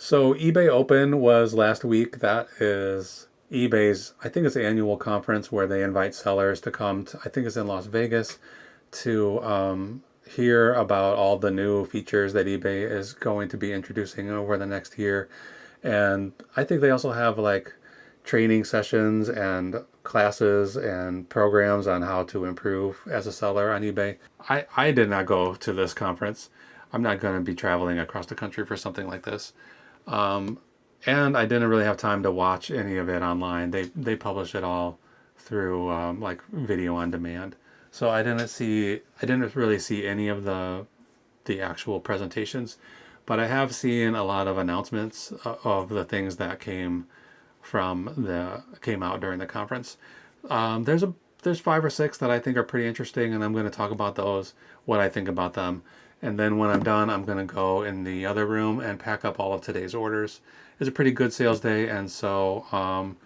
So eBay Open was last week. That is eBay's, I think it's an annual conference where they invite sellers to come to, I think it's in Las Vegas, to hear about all the new features that eBay is going to be introducing over the next year. And I think they also have like training sessions and classes and programs on how to improve as a seller on eBay. I did not go to this conference. I'm not going to be traveling across the country for something like this. Um, and I didn't really have time to watch any of it online. They publish it all through like video on demand. So I didn't really see any of the actual presentations, but I have seen a lot of announcements of the things that came out during the conference. There's five or six that I think are pretty interesting, and I'm going to talk about those, what I think about them. And then when I'm done, I'm going to go in the other room and pack up all of today's orders. It's a pretty good sales day, and so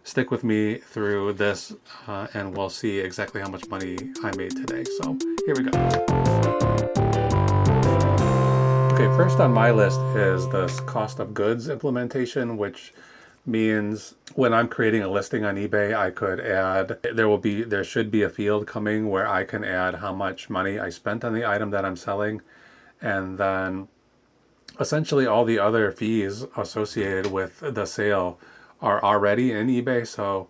stick with me through this, and we'll see exactly how much money I made today. So here we go. Okay, first on my list is this cost of goods implementation, which means when I'm creating a listing on eBay, I could add, there should be a field coming where I can add how much money I spent on the item that I'm selling. And then essentially all the other fees associated with the sale are already in eBay. So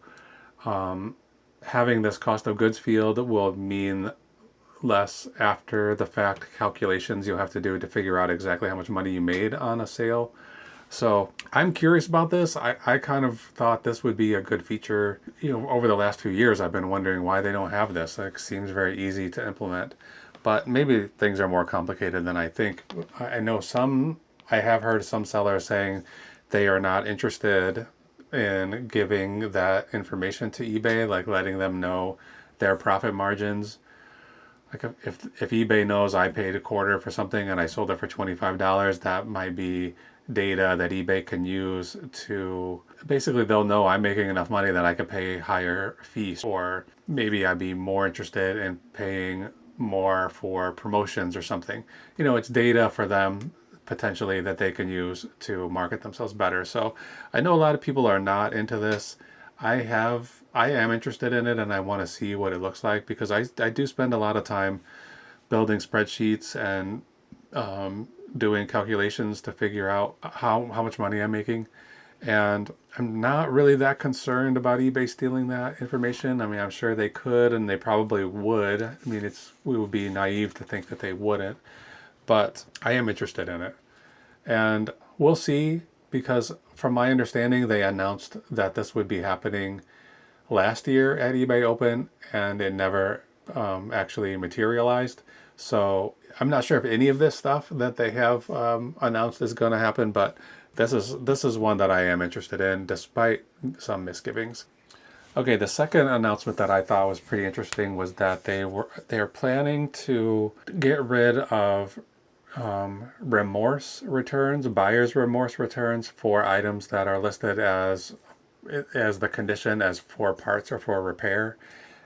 having this cost of goods field will mean less after the fact calculations you'll have to do to figure out exactly how much money you made on a sale. So I'm curious about this. I kind of thought this would be a good feature. Over the last few years, I've been wondering why they don't have this. It seems very easy to implement, but maybe things are more complicated than I think. I have heard some sellers saying they are not interested in giving that information to eBay, like letting them know their profit margins. Like if eBay knows I paid a quarter for something and I sold it for $25, that might be data that eBay can use to basically, they'll know I'm making enough money that I could pay higher fees, or maybe I'd be more interested in paying more for promotions or something. It's data for them potentially that they can use to market themselves better. So I know a lot of people are not into this. I am interested in it, and I want to see what it looks like, because I do spend a lot of time building spreadsheets and doing calculations to figure out how much money I'm making. And I'm not really that concerned about eBay stealing that information. I mean, I'm sure they could, and they probably would. I mean, we would be naive to think that they wouldn't, but I am interested in it. And we'll see, because from my understanding, they announced that this would be happening last year at eBay Open, and it never actually materialized. So I'm not sure if any of this stuff that they have announced is going to happen, but this is one that I am interested in, despite some misgivings. Okay, the second announcement that I thought was pretty interesting was that they're planning to get rid of remorse returns, buyer's remorse returns, for items that are listed as the condition as for parts or for repair.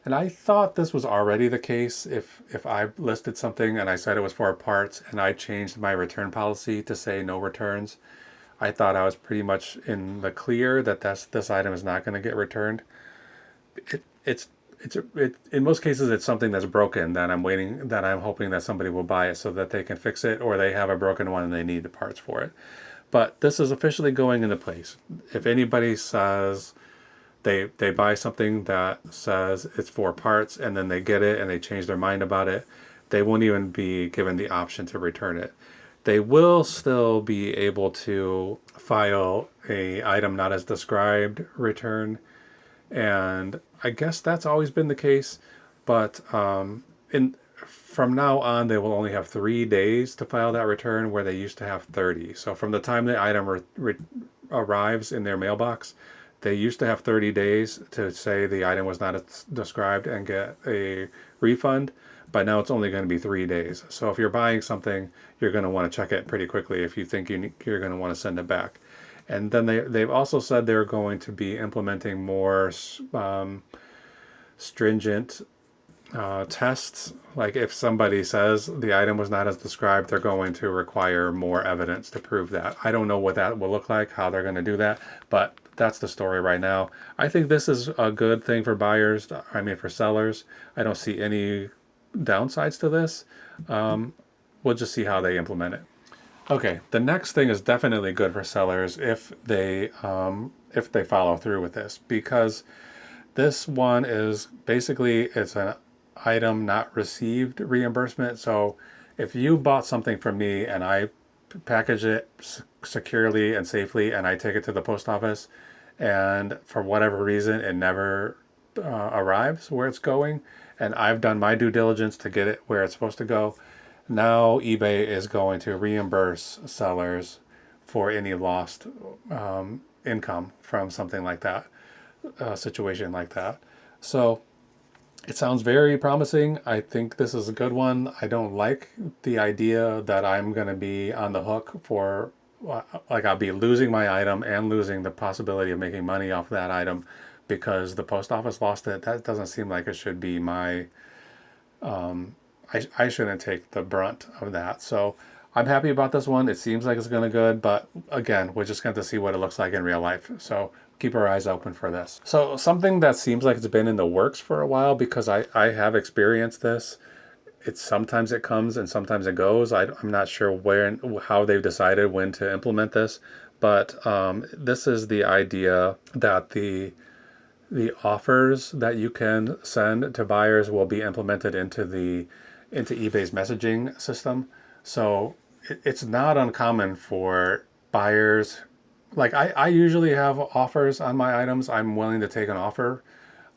And I thought this was already the case. If I listed something and I said it was for parts and I changed my return policy to say no returns, I thought I was pretty much in the clear that this item is not going to get returned. In most cases it's something that's broken that I'm hoping that somebody will buy it so that they can fix it, or they have a broken one and they need the parts for it. But this is officially going into place. If anybody says they buy something that says it's for parts and then they get it and they change their mind about it, they won't even be given the option to return it. They will still be able to file a item not as described return, and I guess that's always been the case. But from now on, they will only have 3 days to file that return, where they used to have 30. So from the time the item arrives in their mailbox, they used to have 30 days to say the item was not as described and get a refund, but now it's only going to be 3 days. So if you're buying something, you're going to want to check it pretty quickly if you think you're going to want to send it back. And then they've also said they're going to be implementing more stringent tests. Like if somebody says the item was not as described, they're going to require more evidence to prove that. I don't know what that will look like, how they're going to do that, but that's the story right now. I think this is a good thing for buyers. I mean, for sellers, I don't see any downsides to this. We'll just see how they implement it. Okay, the next thing is definitely good for sellers if they follow through with this, because this one is basically, it's an item not received reimbursement. So if you bought something from me and I package it securely and safely and I take it to the post office and for whatever reason it never arrives where it's going, and I've done my due diligence to get it where it's supposed to go, now eBay is going to reimburse sellers for any lost income from something like that, situation like that. So it sounds very promising. I think this is a good one. I don't like the idea that I'm going to be on the hook for, like, I'll be losing my item and losing the possibility of making money off that item because the post office lost it. That doesn't seem like it should be my, I shouldn't take the brunt of that. So I'm happy about this one. It seems like it's going to good, but again, we're just going to see what it looks like in real life. So keep our eyes open for this. So something that seems like it's been in the works for a while, because I have experienced this. Sometimes it comes and sometimes it goes. I'm not sure how they've decided when to implement this, but this is the idea that the offers that you can send to buyers will be implemented into eBay's messaging system. So it's not uncommon for buyers. Like I usually have offers on my items. I'm willing to take an offer.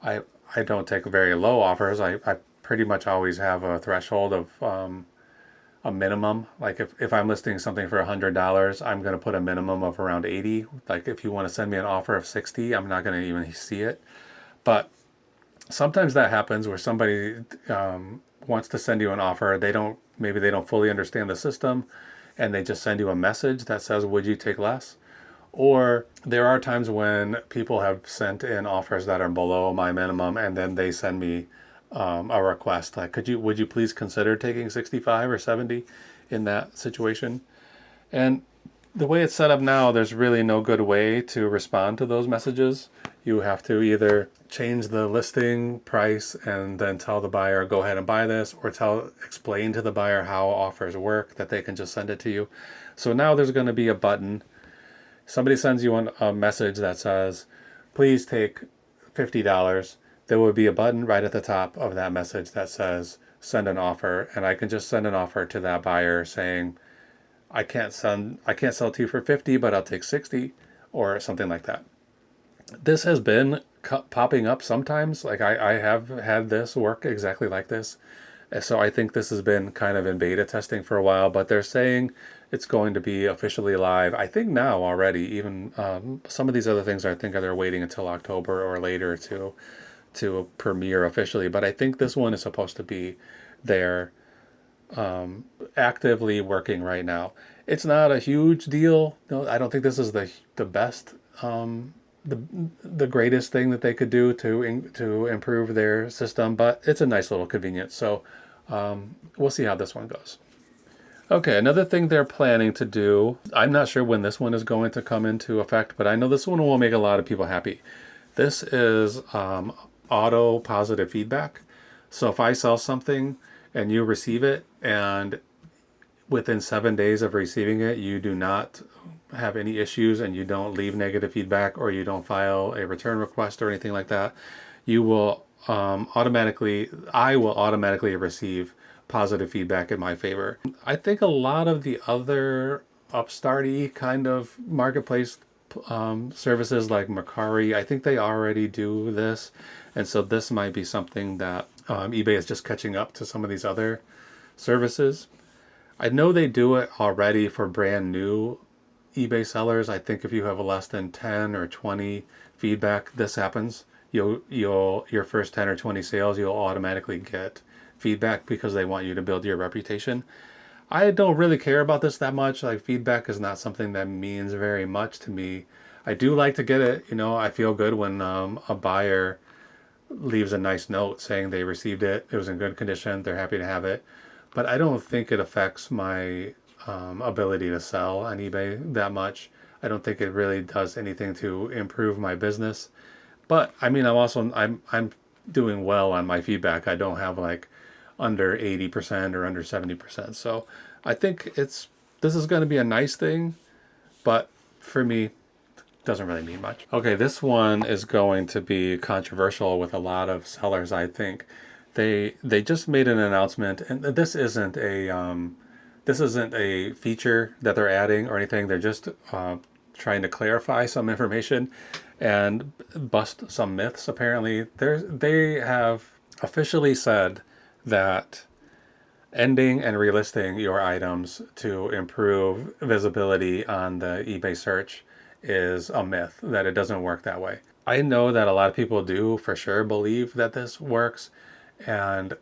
I don't take very low offers. I pretty much always have a threshold of a minimum. Like if I'm listing something for $100, I'm going to put a minimum of around 80. Like if you want to send me an offer of 60, I'm not going to even see it. But sometimes that happens where somebody wants to send you an offer. Maybe they don't fully understand the system, and they just send you a message that says, would you take less? Or there are times when people have sent in offers that are below my minimum, and then they send me a request like, would you please consider taking 65 or 70 in that situation? And the way it's set up now, there's really no good way to respond to those messages. You have to either change the listing price and then tell the buyer, go ahead and buy this, or explain to the buyer how offers work, that they can just send it to you. So now there's going to be a button. Somebody sends you a message that says, please take $50. There will be a button right at the top of that message that says, send an offer. And I can just send an offer to that buyer saying, I can't sell to you for 50, but I'll take 60, or something like that. This has been popping up sometimes. Like I have had this work exactly like this. So I think this has been kind of in beta testing for a while, but they're saying it's going to be officially live, I think now already. Even some of these other things, I think they're waiting until October or later to premiere officially. But I think this one is supposed to be there, actively working right now. It's not a huge deal. No, I don't think this is the best, the greatest thing that they could do to improve their system, but it's a nice little convenience. So we'll see how this one goes. Okay, another thing they're planning to do, I'm not sure when this one is going to come into effect, but I know this one will make a lot of people happy. This is auto positive feedback. So if I sell something and you receive it, and within 7 days of receiving it, you do not have any issues and you don't leave negative feedback, or you don't file a return request or anything like that, you will I will automatically receive positive feedback in my favor. I think a lot of the other upstarty kind of marketplace services like Mercari, I think they already do this. And so this might be something that eBay is just catching up to some of these other services. I know they do it already for brand new eBay sellers. I think if you have less than 10 or 20 feedback, this happens. Your first 10 or 20 sales, you'll automatically get feedback because they want you to build your reputation. I don't really care about this that much. Like, feedback is not something that means very much to me. I do like to get it. I feel good when a buyer leaves a nice note saying they received it, it was in good condition, they're happy to have it. But I don't think it affects my ability to sell on eBay that much. I don't think it really does anything to improve my business. But I mean, I'm doing well on my feedback. I don't have like under 80% or under 70%. So I think this is going to be a nice thing, but for me, doesn't really mean much. Okay, this one is going to be controversial with a lot of sellers, I think. They just made an announcement, and this isn't a feature that they're adding or anything. They're just trying to clarify some information and bust some myths. Apparently, they have officially said that ending and relisting your items to improve visibility on the eBay search is a myth, that it doesn't work that way. I know that a lot of people do for sure believe that this works, and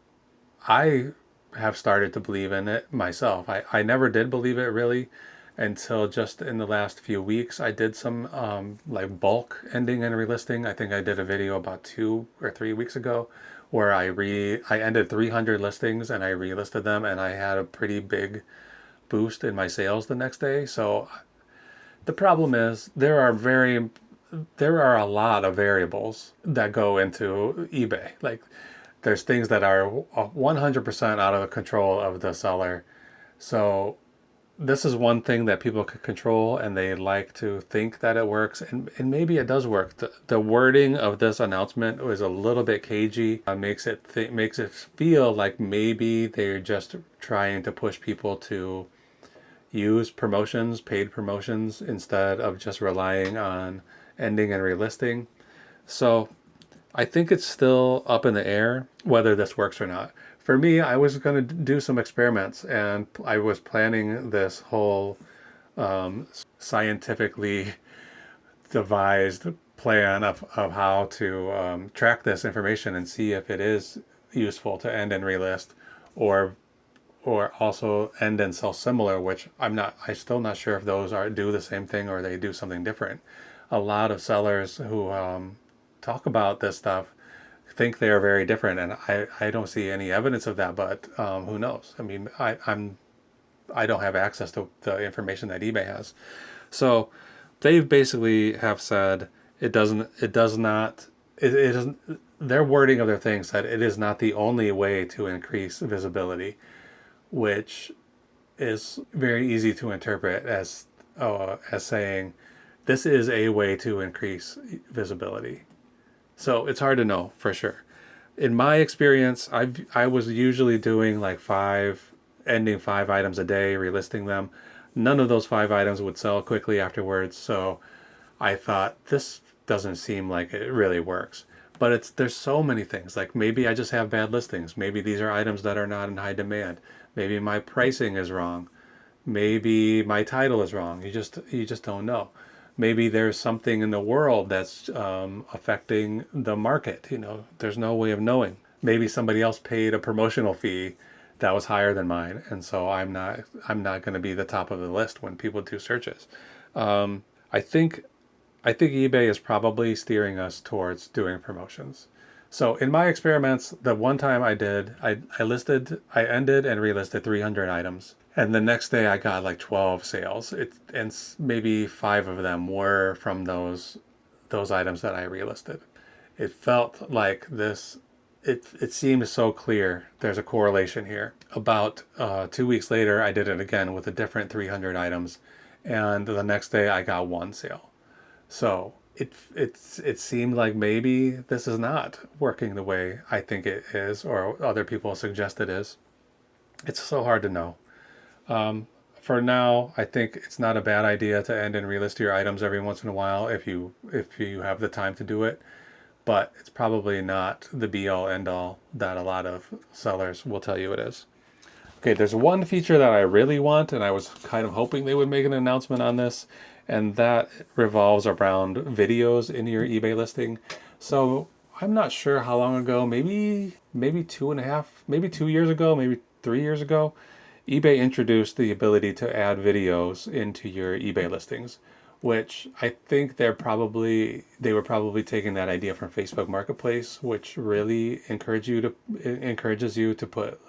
I have started to believe in it myself. I never did believe it really until just in the last few weeks. I did some like bulk ending and relisting. I think I did a video about 2 or 3 weeks ago where I ended 300 listings and I relisted them, and I had a pretty big boost in my sales the next day. So the problem is there are a lot of variables that go into eBay. Like there's things that are 100% out of the control of the seller. So this is one thing that people can control, and they like to think that it works, and maybe it does work. The wording of this announcement was a little bit cagey. Makes it feel like maybe they're just trying to push people to use promotions, paid promotions, instead of just relying on ending and relisting. So I think it's still up in the air whether this works or not. For me, I was going to do some experiments, and I was planning this whole scientifically devised plan of how to track this information and see if it is useful to end and relist, or also end and sell similar, which I'm still not sure if those do the same thing or they do something different. A lot of sellers who talk about this stuff think they are very different, and I don't see any evidence of that, but who knows? I mean, I don't have access to the information that eBay has. So they basically have said it isn't, their wording of their thing said it is not the only way to increase visibility, which is very easy to interpret as saying this is a way to increase visibility. So it's hard to know for sure. In my experience, I was usually doing like ending 5 items a day, relisting them. None of those 5 items would sell quickly afterwards, so I thought this doesn't seem like it really works. But there's so many things. Like maybe I just have bad listings. Maybe these are items that are not in high demand. Maybe my pricing is wrong. Maybe my title is wrong. You just don't know. Maybe there's something in the world that's affecting the market. There's no way of knowing. Maybe somebody else paid a promotional fee that was higher than mine, and so I'm not going to be the top of the list when people do searches. I think eBay is probably steering us towards doing promotions. So in my experiments, the one time I did, I ended and relisted 300 items. And the next day I got like 12 sales. And maybe 5 of them were from those items that I relisted. It felt like it seemed so clear. There's a correlation here. About 2 weeks later, I did it again with a different 300 items. And the next day I got 1 sale. So it seemed like maybe this is not working the way I think it is, or other people suggest it is. It's so hard to know. For now, I think it's not a bad idea to end and relist your items every once in a while if you have the time to do it, but it's probably not the be-all end-all that a lot of sellers will tell you it is. Okay, there's one feature that I really want, and I was kind of hoping they would make an announcement on this, and that revolves around videos in your eBay listing. So I'm not sure how long ago, maybe 2 years ago, maybe 3 years ago, eBay introduced the ability to add videos into your eBay listings, which I think they were probably taking that idea from Facebook Marketplace, which really encourages you to put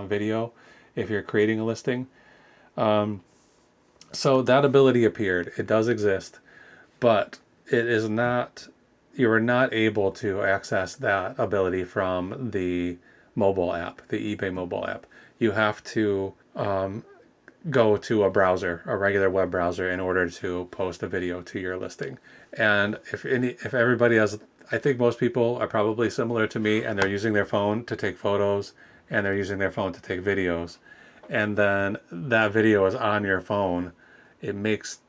video if you're creating a listing. So that ability appeared. It does exist, but it is not. You are not able to access that ability from the mobile app, the eBay mobile app. You have to go to a browser, a regular web browser, in order to post a video to your listing. And if everybody has, I think most people are probably similar to me, and they're using their phone to take photos, and they're using their phone to take videos, and then that video is on your phone. It makes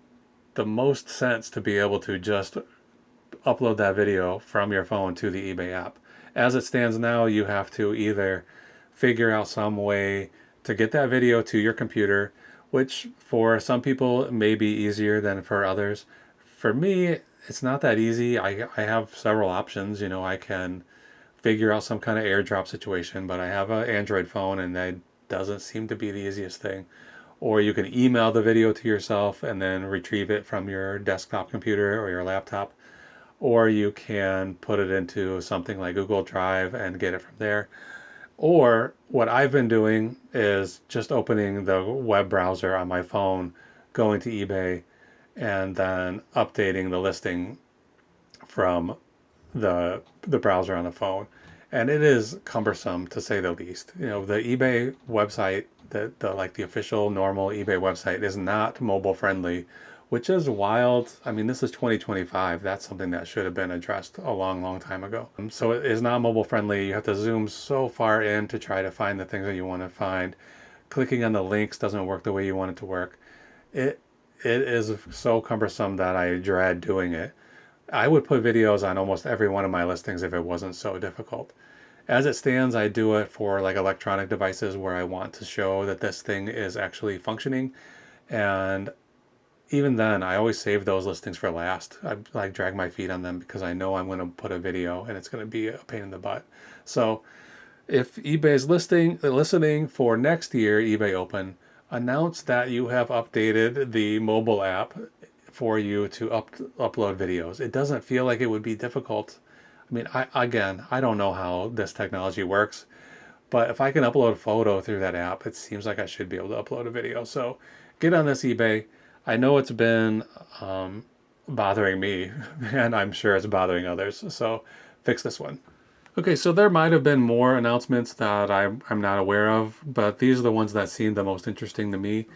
the most sense to be able to just upload that video from your phone to the eBay app. As it stands now, you have to either figure out some way to get that video to your computer, which for some people may be easier than for others. For me, it's not that easy. I have several options. You know, I can figure out some kind of airdrop situation, but I have an Android phone, and that doesn't seem to be the easiest thing. Or you can email the video to yourself and then retrieve it from your desktop computer or your laptop. Or you can put it into something like Google Drive and get it from there. Or what I've been doing is just opening the web browser on my phone, going to eBay, and then updating the listing from the browser on the phone. And it is cumbersome, to say the least. You know, the eBay website, the official normal eBay website, is not mobile friendly, which is wild. I mean, this is 2025. That's something that should have been addressed a long time ago. So it is not mobile friendly. You have to zoom so far in to try to find the things that you want to find. Clicking on the links doesn't work the way you want it to work. It is so cumbersome that I dread doing it. I would put videos on almost every one of my listings if it wasn't so difficult. As it stands, I do it for like electronic devices where I want to show that this thing is actually functioning. And even then, I always save those listings for last. I like drag my feet on them because I know I'm going to put a video and it's going to be a pain in the butt. So if eBay's listening for next year, eBay Open, announce that you have updated the mobile app for you to upload videos. It doesn't feel like it would be difficult. I mean, I don't know how this technology works, but if I can upload a photo through that app, it seems like I should be able to upload a video. So get on this eBay. I know it's been bothering me, and I'm sure it's bothering others. So fix this one. Okay, so there might have been more announcements that I'm not aware of, but these are the ones that seem the most interesting to me.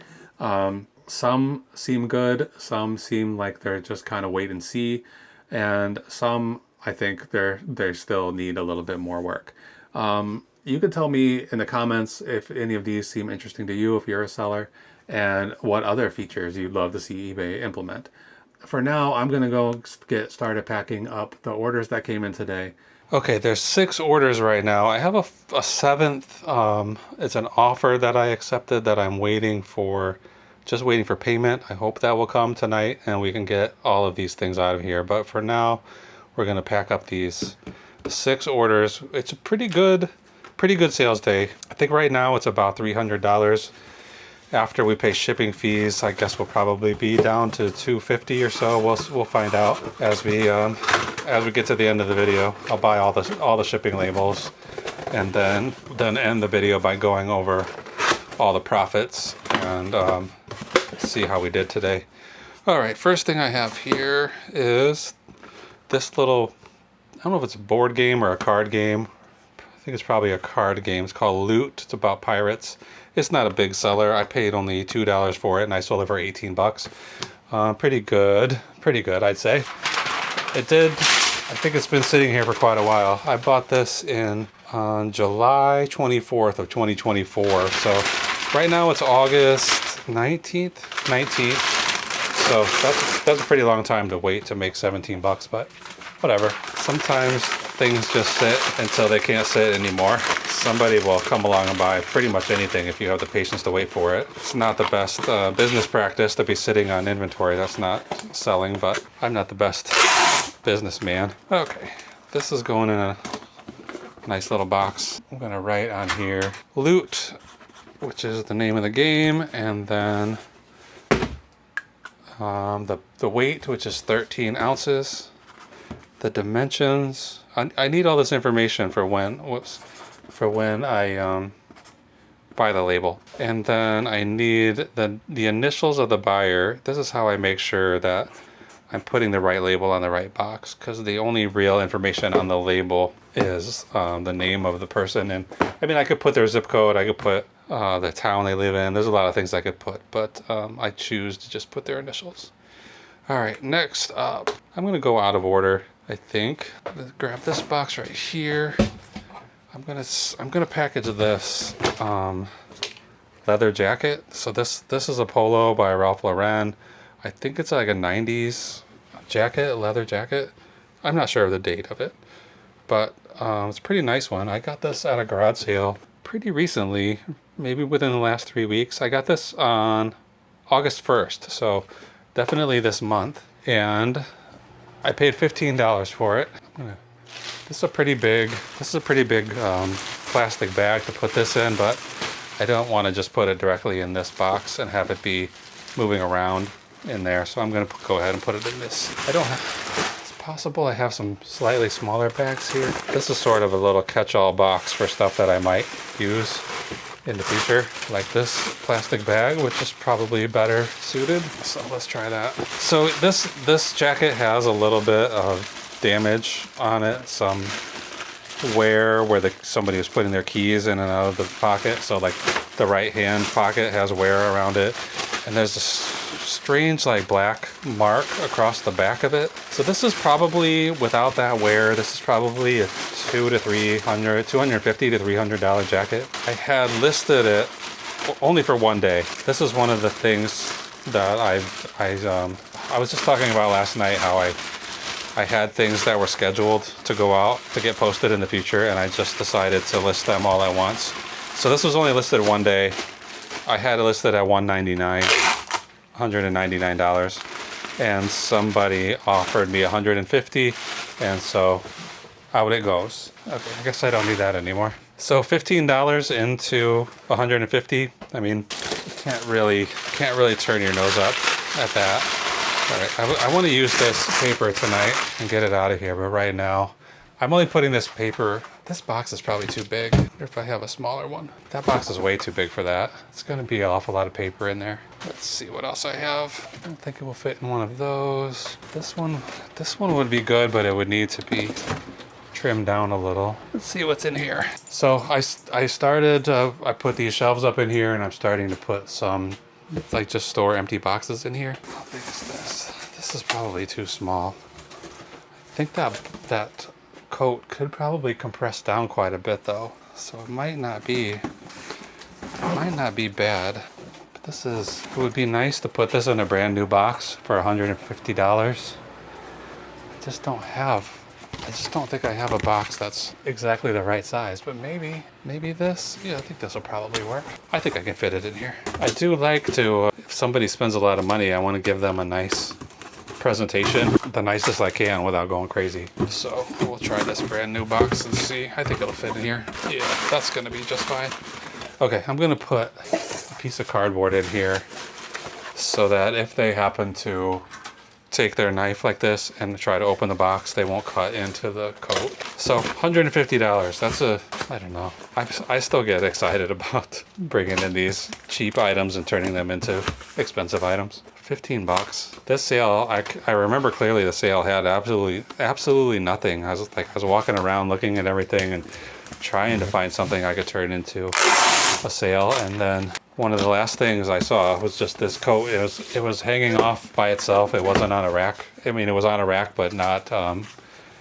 Some seem good, some seem like they're just kind of wait and see, and some I think they still need a little bit more work. You can tell me in the comments if any of these seem interesting to you if you're a seller, and what other features you'd love to see eBay implement. For now, I'm going to go get started packing up the orders that came in today. Okay, there's 6 orders right now. I have a 7th. It's an offer that I accepted that I'm just waiting for payment. I hope that will come tonight and we can get all of these things out of here. But for now, we're going to pack up these 6 orders. It's a pretty good sales day. I think right now it's about $300. After we pay shipping fees, I guess we'll probably be down to $250 or so. We'll find out as we get to the end of the video. I'll buy all the shipping labels, and then end the video by going over all the profits and see how we did today. All right, first thing I have here is this little, I don't know if it's a board game or a card game. I think it's probably a card game. It's called Loot. It's about pirates. It's not a big seller. I paid only $2 for it, and I sold it for $18. Pretty good, I'd say. I think it's been sitting here for quite a while. I bought this on July 24th of 2024. So right now it's August 19th. So that's a pretty long time to wait to make $17, but whatever. Sometimes things just sit until they can't sit anymore. Somebody will come along and buy pretty much anything if you have the patience to wait for it. It's not the best business practice to be sitting on inventory that's not selling, but I'm not the best businessman. Okay, this is going in a nice little box. I'm gonna write on here Loot, which is the name of the game, and then The weight, which is 13 ounces. The dimensions. I need all this information for when I buy the label. And then I need the initials of the buyer. This is how I make sure that I'm putting the right label on the right box, because the only real information on the label is the name of the person. And I mean, I could put their zip code, I could put the town they live in. There's a lot of things I could put, but I choose to just put their initials. All right, next up, I'm gonna go out of order, I think. Let's grab this box right here. I'm gonna package this leather jacket. So this is a polo by Ralph Lauren. I think it's like a 90s jacket, leather jacket. I'm not sure of the date of it, but it's a pretty nice one. I got this at a garage sale pretty recently, maybe within the last 3 weeks. I got this on August 1st, so definitely this month. And I paid $15 for it. This is a pretty big plastic bag to put this in, but I don't want to just put it directly in this box and have it be moving around in there. So I'm going to go ahead and put it in this. It's possible I have some slightly smaller bags here. This is sort of a little catch-all box for stuff that I might use in the future, like this plastic bag, which is probably better suited. So let's try that. So this jacket has a little bit of damage on it, some wear where somebody was putting their keys in and out of the pocket. So like the right hand pocket has wear around it, and there's this strange like black mark across the back of it. So this is probably, without that wear, this is probably a $250 to $300 jacket. I had listed it only for one day. This is one of the things that I was just talking about last night, how I had things that were scheduled to go out to get posted in the future, and I just decided to list them all at once. So this was only listed one day. I had it listed at $199, and somebody offered me $150, and so out it goes. Okay, I guess I don't need that anymore. So $15 into $150. I mean, you can't really turn your nose up at that. All right, I want to use this paper tonight and get it out of here, but right now I'm only putting this paper. This box is probably too big. If I have a smaller one. That box is way too big for that. It's going to be an awful lot of paper in there. Let's see what else I have. I don't think it will fit in one of those. This one would be good, but it would need to be trimmed down a little. Let's see what's in here. So I started, I put these shelves up in here, and I'm starting to put some, like, just store empty boxes in here. How big is this? This is probably too small. I think that coat could probably compress down quite a bit though, so it might not be bad. But it would be nice to put this in a brand new box for $150. I just don't think I have a box that's exactly the right size, but maybe this, yeah, I think this will probably work. I think I can fit it in here. I do like to, if somebody spends a lot of money, I want to give them a nice presentation, the nicest I can without going crazy. So we'll try this brand new box and see. I think it'll fit in here. Yeah, that's gonna be just fine. Okay, I'm gonna put a piece of cardboard in here so that if they happen to take their knife like this and try to open the box, they won't cut into the coat. So $150, I don't know. I still get excited about bringing in these cheap items and turning them into expensive items. $15. This sale, I remember clearly the sale had absolutely nothing. I was walking around looking at everything and trying to find something I could turn into a sale, and then one of the last things I saw was just this coat. It was hanging off by itself. It wasn't on a rack. I mean, it was on a rack, but not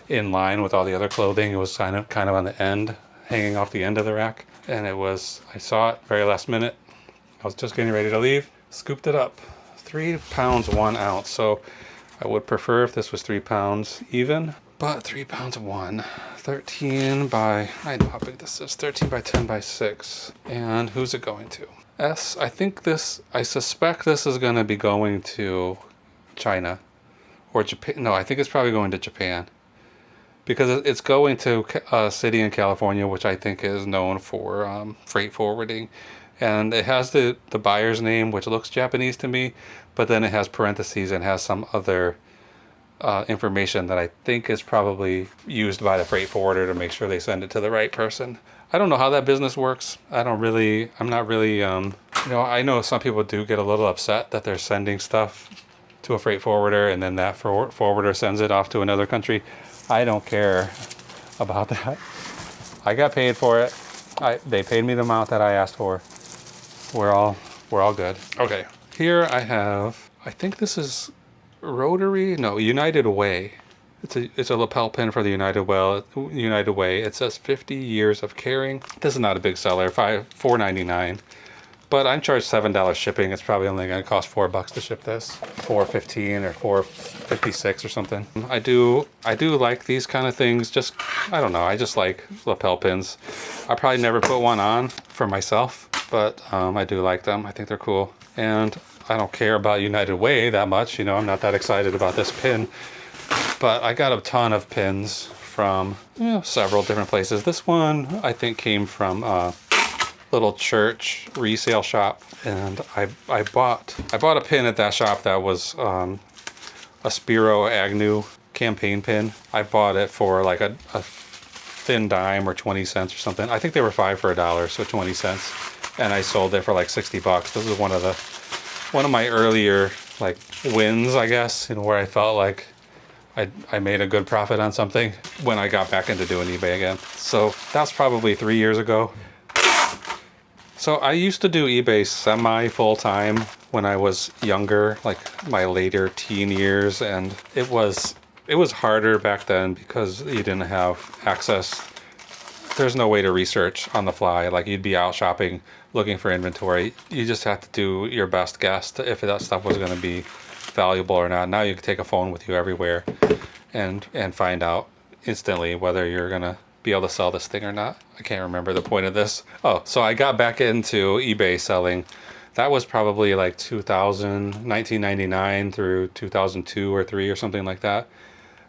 in line with all the other clothing. It was kind of on the end, hanging off the end of the rack. And I saw it very last minute. I was just getting ready to leave, scooped it up. 3 pounds 1 ounce. So I would prefer if this was 3 pounds even, but 3 pounds 1. 13 by, I know how big this is, 13 by 10 by 6. And who's it going to? I suspect this is going to be going to China or Japan. No, I think it's probably going to Japan, because it's going to a city in California, which I think is known for freight forwarding. And it has the buyer's name, which looks Japanese to me, but then it has parentheses and has some other information that I think is probably used by the freight forwarder to make sure they send it to the right person. I don't know how that business works. I'm not really, I know some people do get a little upset that they're sending stuff to a freight forwarder and then that forwarder sends it off to another country. I don't care about that. I got paid for it. They paid me the amount that I asked for. We're all good. Okay, here I have, I think this is Rotary, no, United Way. It's a lapel pin for the United Way. It says 50 years of caring. This is not a big seller, $4.99. But I'm charged $7 shipping. It's probably only going to cost $4 to ship this. $4.15 or $4.56 or something. I do like these kind of things. Just, I don't know. I just like lapel pins. I probably never put one on for myself, but I do like them. I think they're cool. And I don't care about United Way that much. You know, I'm not that excited about this pin. But I got a ton of pins from several different places. This one I think came from a little church resale shop, and I bought a pin at that shop that was a Spiro Agnew campaign pin. I bought it for like a thin dime or 20 cents or something. I think they were 5 for $1, so 20 cents, and I sold it for like $60. This is one of my earlier like wins, I guess, where I felt like I made a good profit on something when I got back into doing eBay again. So that's probably 3 years ago. So I used to do eBay semi full-time when I was younger, like my later teen years, and it was harder back then because you didn't have access. There's no way to research on the fly. Like, you'd be out shopping looking for inventory. You just had to do your best guess if that stuff was going to be valuable or not. Now you can take a phone with you everywhere and find out instantly whether you're gonna be able to sell this thing or not. I can't remember the point of this. Oh, so I got back into eBay selling. That was probably like 1999 through 2002 or 3 or something like that.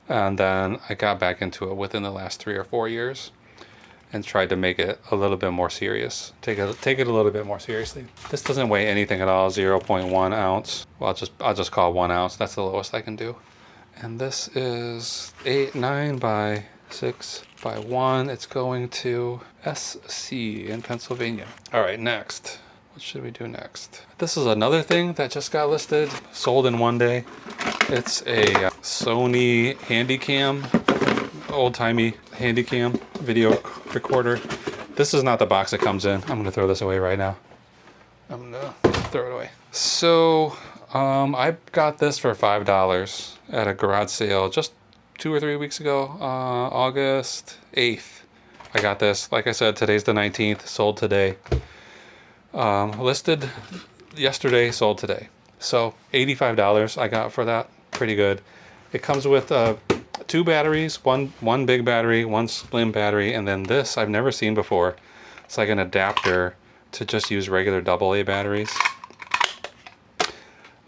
And then I got back into it within the last 3 or 4 years and tried to make it a little bit more serious. Take it a little bit more seriously. This doesn't weigh anything at all, 0.1 ounce. Well, I'll just call it 1 ounce. That's the lowest I can do. And this is 9 by 6 by 1. It's going to SC in Pennsylvania. All right, next. What should we do next? This is another thing that just got listed, sold in one day. It's a Sony Handy Cam, old-timey Handy Cam video recorder. This is not the box it comes in. I'm gonna throw this away right now. I'm gonna throw it away. So I got this for $5 at a garage sale just 2 or 3 weeks ago, August 8th. I got this. Like I said, today's the 19th, sold today. Listed yesterday, sold today. So $85 I got for that. Pretty good. It comes with 2 batteries, one big battery, one slim battery, and then this I've never seen before. It's like an adapter to just use regular AA batteries.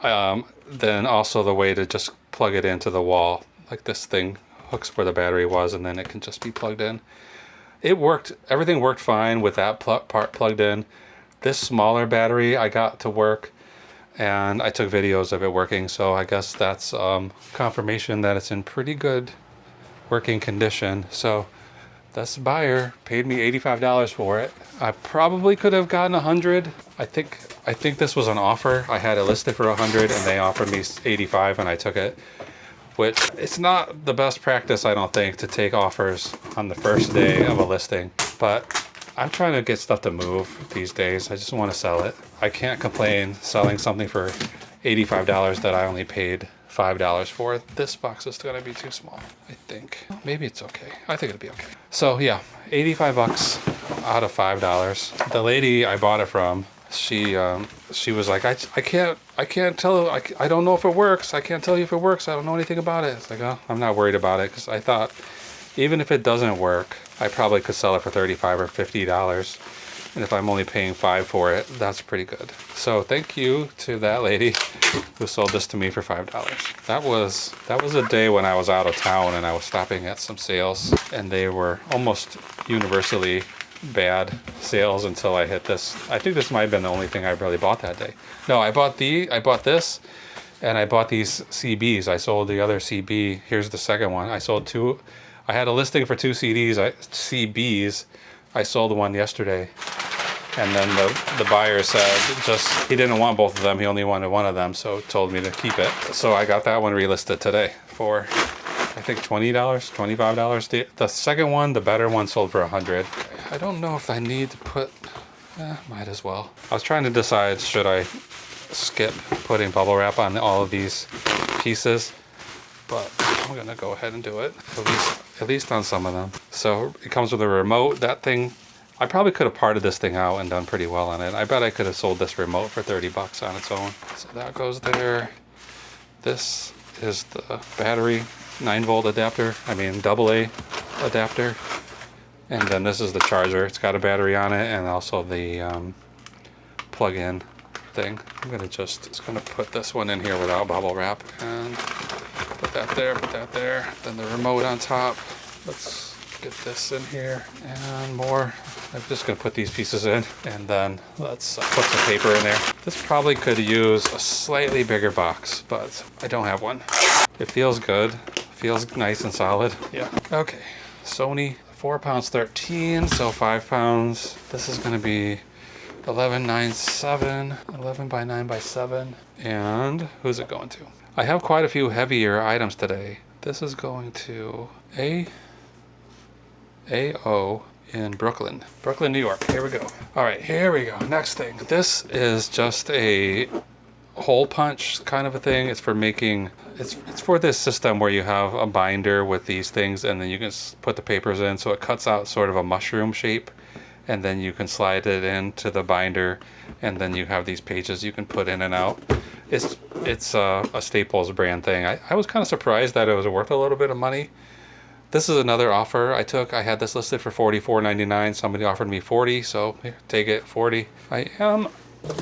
Then also the way to just plug it into the wall. Like, this thing hooks where the battery was, and then it can just be plugged in. It worked. Everything worked fine with that part plugged in. This smaller battery I got to work, and I took videos of it working, so I guess that's confirmation that it's in pretty good working condition. So this buyer paid me $85 for it. I probably could have gotten $100. I think this was an offer. I had it listed for $100 and they offered me $85 and I took it. Which, it's not the best practice, I don't think, to take offers on the first day of a listing. But I'm trying to get stuff to move these days. I just want to sell it. I can't complain selling something for $85 that I only paid $5 for. This box is going to be too small, I think. Maybe it's okay. I think it'll be okay. So yeah, $85 out of $5. The lady I bought it from, she was like, I can't tell, I don't know if it works. I can't tell you if it works. I don't know anything about it. It's like, oh, I'm not worried about it, because I thought even if it doesn't work, I probably could sell it for $35 or $50. And if I'm only paying $5 for it, that's pretty good. So thank you to that lady who sold this to me for $5. That was a day when I was out of town and I was stopping at some sales, and they were almost universally bad sales until I hit this. I think this might have been the only thing I really bought that day. No, I bought this, and I bought these CBs. I sold the other CB. Here's the second one. I sold two. I had a listing for two CBs. I sold one yesterday. And then the buyer said he didn't want both of them. He only wanted one of them, so told me to keep it. So I got that one relisted today for, I think, $20, $25. The second one, the better one, sold for $100. I don't know if I need to put, might as well. I was trying to decide, should I skip putting bubble wrap on all of these pieces? But I'm gonna go ahead and do it, at least on some of them. So it comes with a remote. That thing, I probably could have parted this thing out and done pretty well on it. I bet I could have sold this remote for 30 bucks on its own. So that goes there. This is the battery 9-volt adapter. I mean AA adapter. And then this is the charger. It's got a battery on it and also the plug-in thing. I'm just gonna put this one in here without bubble wrap and put that there. Then the remote on top. Let's get this in here and more. I'm just gonna put these pieces in and then let's put some paper in there. This probably could use a slightly bigger box, but I don't have one. It feels good. Feels nice and solid. Yeah. Okay. Sony 4 pounds 13, so 5 pounds. This is gonna be 11.97, 11 by 9 by 7. And who's it going to? I have quite a few heavier items today. This is going to AO in Brooklyn, New York. Here we go. All right, here we go. Next thing. This is just a hole punch kind of a thing. It's for making, it's for this system where you have a binder with these things and then you can put the papers in, so it cuts out sort of a mushroom shape, and then you can slide it into the binder, and then you have these pages you can put in and out. It's a Staples brand thing. I was kind of surprised that it was worth a little bit of money. This is another offer I took. I had this listed for $44.99. Somebody offered me $40, so here, take it, $40. I am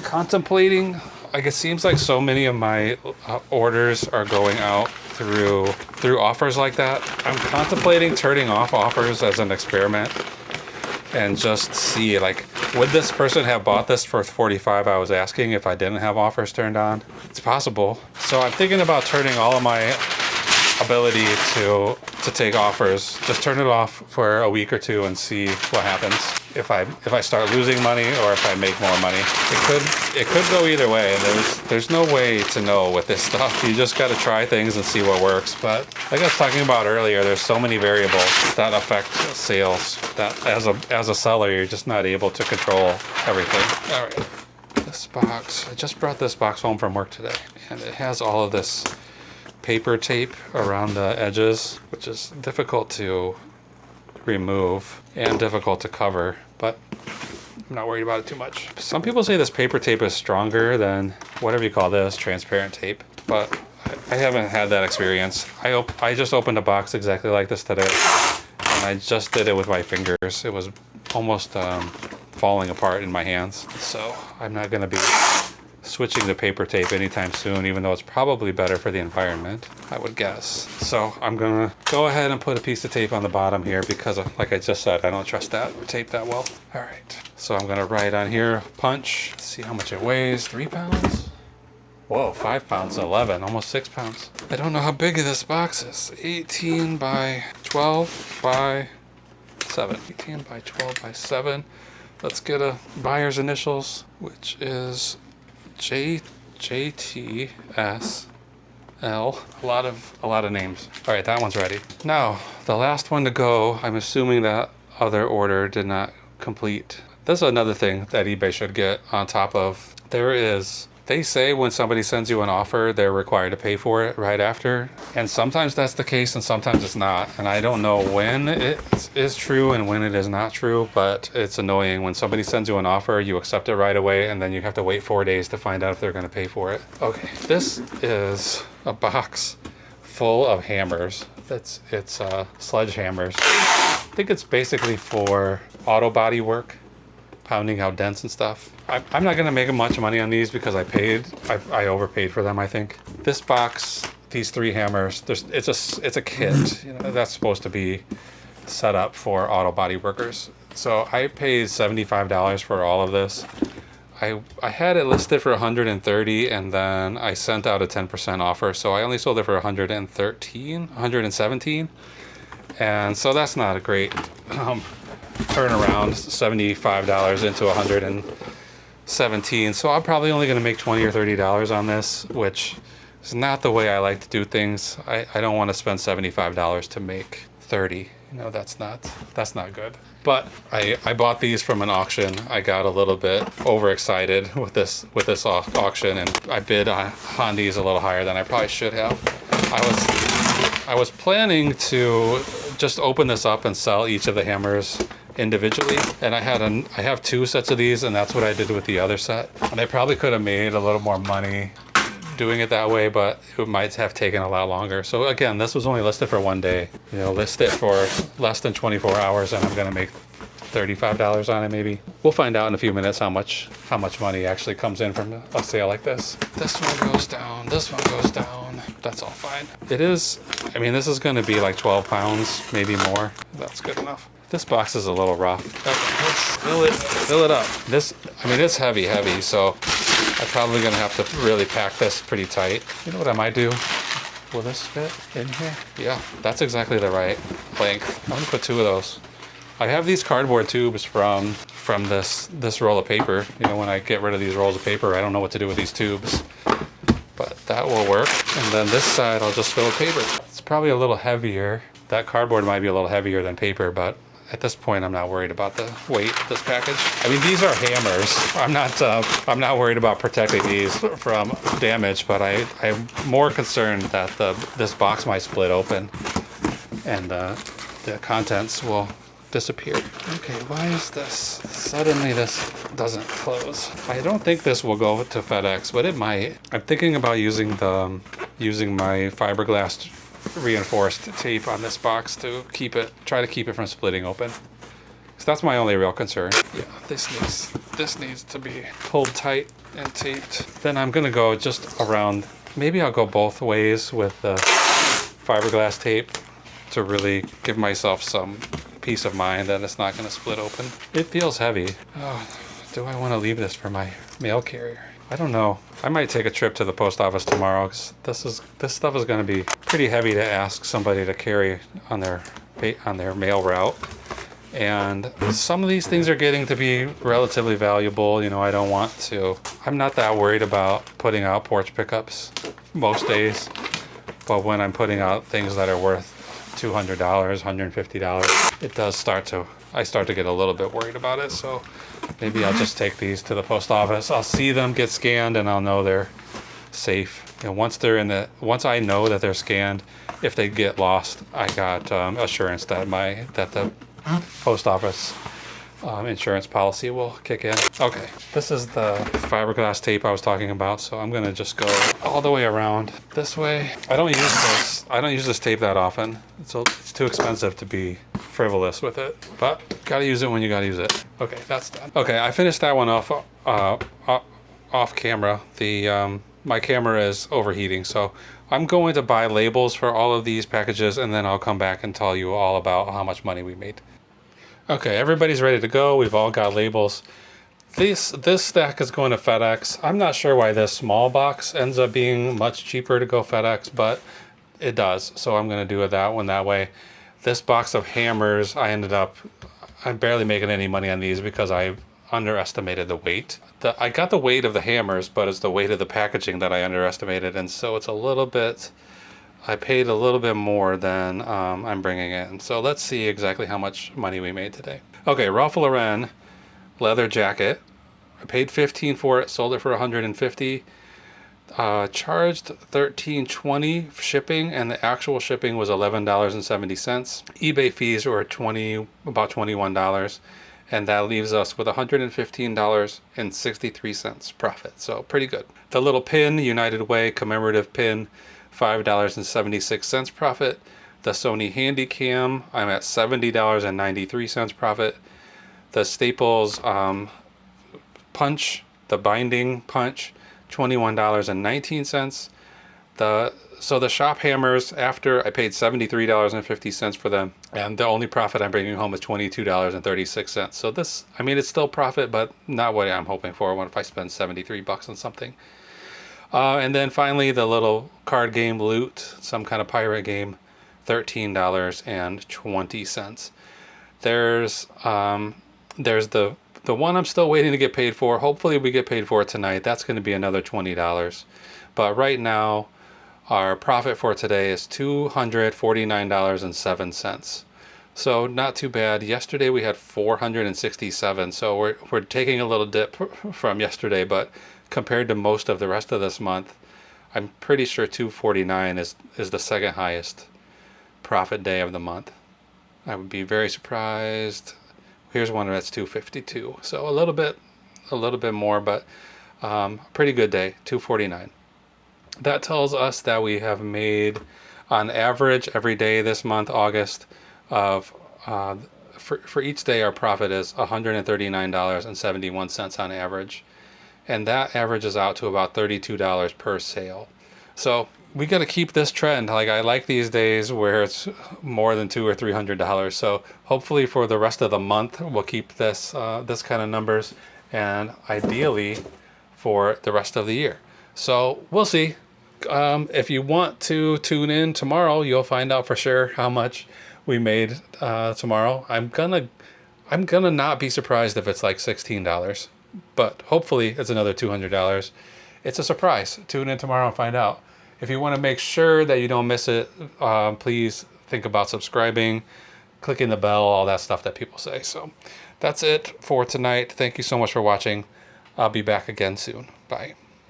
contemplating, like, it seems like so many of my orders are going out through offers like that. I'm contemplating turning off offers as an experiment and just see, like, would this person have bought this for $45 I was asking if I didn't have offers turned on? It's possible. So I'm thinking about turning all of my ability to take offers, just turn it off for a week or two and see what happens. If I start losing money or if I make more money. It could go either way. There's no way to know with this stuff. You just got to try things and see what works. But like I was talking about earlier, there's so many variables that affect sales that as a seller, you're just not able to control everything. All right, this box, I just brought this box home from work today, and it has all of this paper tape around the edges, which is difficult to remove and difficult to cover, but I'm not worried about it too much. Some people say this paper tape is stronger than whatever you call this, transparent tape, but I haven't had that experience. I just opened a box exactly like this today, and I just did it with my fingers. It was almost falling apart in my hands, so I'm not going to be switching to paper tape anytime soon, even though it's probably better for the environment, I would guess. So I'm gonna go ahead and put a piece of tape on the bottom here because, like I just said, I don't trust that tape that well. All right, so I'm gonna write on here, punch. Let's see how much it weighs, 3 pounds? Whoa, 5 pounds, 11, almost 6 pounds. I don't know how big this box is. 18 by 12 by 7. 18 by 12 by 7. Let's get a buyer's initials, which is JTSL. A lot of names. All right, that one's ready. Now, the last one to go, I'm assuming that other order did not complete. This is another thing that eBay should get on top of. They say when somebody sends you an offer, they're required to pay for it right after. And sometimes that's the case and sometimes it's not. And I don't know when it is true and when it is not true, but it's annoying. When somebody sends you an offer, you accept it right away and then you have to wait 4 days to find out if they're gonna pay for it. Okay, this is a box full of hammers. It's sledgehammers. I think it's basically for auto body work, pounding out dents and stuff. I'm not gonna make much money on these because I overpaid for them, I think. This box, these 3 hammers, it's a kit, you know, that's supposed to be set up for auto body workers. So I paid $75 for all of this. I had it listed for 130 and then I sent out a 10% offer. So I only sold it for 117. And so that's not a great turnaround, $75 into 117. So I'm probably only going to make $20 or $30 on this, which is not the way I like to do things. I don't want to spend $75 to make 30. You know, that's not good. But I bought these from an auction. I got a little bit overexcited with this auction, and I bid on these a little higher than I probably should have. I was planning to just open this up and sell each of the hammers individually, and I have 2 sets of these, and that's what I did with the other set. And I probably could have made a little more money doing it that way, but it might have taken a lot longer. So again, this was only listed for 1 day. You know, list it for less than 24 hours and I'm gonna make $35 on it maybe. We'll find out in a few minutes how much money actually comes in from a sale like this. This one goes down, this one goes down. That's all fine. It is, I mean, this is gonna be like 12 pounds, maybe more. That's good enough. This box is a little rough. Okay, let's fill it up. This, I mean, it's heavy, so I'm probably gonna have to really pack this pretty tight. You know what I might do? Will this fit in here? Yeah, that's exactly the right length. I'm gonna put 2 of those. I have these cardboard tubes from this roll of paper. You know, when I get rid of these rolls of paper, I don't know what to do with these tubes. But that will work. And then this side, I'll just fill with paper. It's probably a little heavier. That cardboard might be a little heavier than paper, but at this point, I'm not worried about the weight of this package. I mean, these are hammers. I'm not worried about protecting these from damage, but I'm more concerned that this box might split open and the contents will disappear. Okay, why is this? Suddenly this doesn't close. I don't think this will go to FedEx, but it might. I'm thinking about using my fiberglass reinforced tape on this box to try to keep it from splitting open. So that's my only real concern. Yeah, this needs to be pulled tight and taped. Then I'm gonna go just around, maybe I'll go both ways with the fiberglass tape to really give myself some peace of mind that it's not gonna split open. It feels heavy. Oh, do I wanna leave this for my mail carrier? I don't know. I might take a trip to the post office tomorrow because this stuff is going to be pretty heavy to ask somebody to carry on their mail route. And some of these things are getting to be relatively valuable. You know, I'm not that worried about putting out porch pickups most days. But when I'm putting out things that are worth $200, $150, I start to get a little bit worried about it. So maybe I'll just take these to the post office. I'll see them get scanned and I'll know they're safe. And once I know that they're scanned, if they get lost, I got assurance that the post office insurance policy will kick in. Okay, this is the fiberglass tape I was talking about, so I'm gonna just go all the way around this way. I don't use this tape that often. It's too expensive to be frivolous with it, but gotta use it when you gotta use it. Okay, that's done. Okay, I finished that one off camera. My camera is overheating, so I'm going to buy labels for all of these packages, and then I'll come back and tell you all about how much money we made. Okay, everybody's ready to go. We've all got labels. This stack is going to FedEx. I'm not sure why this small box ends up being much cheaper to go FedEx, but it does. So I'm going to do it that one that way. This box of hammers, I'm barely making any money on these because I underestimated the weight. I got the weight of the hammers, but it's the weight of the packaging that I underestimated, and so it's I paid a little bit more than I'm bringing in. So let's see exactly how much money we made today. Okay, Ralph Lauren leather jacket. I paid $15 for it, sold it for $150. Charged $13.20 shipping, and the actual shipping was $11.70. eBay fees were about $21, and that leaves us with $115.63 profit. So pretty good. The little pin, United Way commemorative pin, $5.76 profit. The Sony Handy Cam, I'm at $70.93 profit. The Staples punch, the binding punch, $21.19. The So the shop hammers, after I paid $73.50 for them, and the only profit I'm bringing home is $22.36. So this, I mean, it's still profit, but not what I'm hoping for. What if I spend 73 bucks on something? And then finally, the little card game Loot, some kind of pirate game, $13.20. There's the one I'm still waiting to get paid for. Hopefully we get paid for it tonight. That's going to be another $20. But right now, our profit for today is $249.07. So not too bad. Yesterday we had 467. So we're taking a little dip from yesterday, but compared to most of the rest of this month, I'm pretty sure 249 is the second highest profit day of the month. I would be very surprised. Here's one that's 252. So a little bit more, but pretty good day, 249. That tells us that we have made, on average, every day this month, August, of for each day our profit is $139.71 on average, and that averages out to about $32 per sale. So we got to keep this trend. Like, I like these days where it's more than $200 or $300. So hopefully for the rest of the month we'll keep this this kind of numbers, and ideally for the rest of the year. So we'll see. If you want to tune in tomorrow, you'll find out for sure how much we made tomorrow. I'm gonna not be surprised if it's like $16, but hopefully it's another $200. It's a surprise. Tune in tomorrow and find out. If you want to make sure that you don't miss it, please think about subscribing, clicking the bell, all that stuff that people say. So that's it for tonight. Thank you so much for watching. I'll be back again soon. Bye.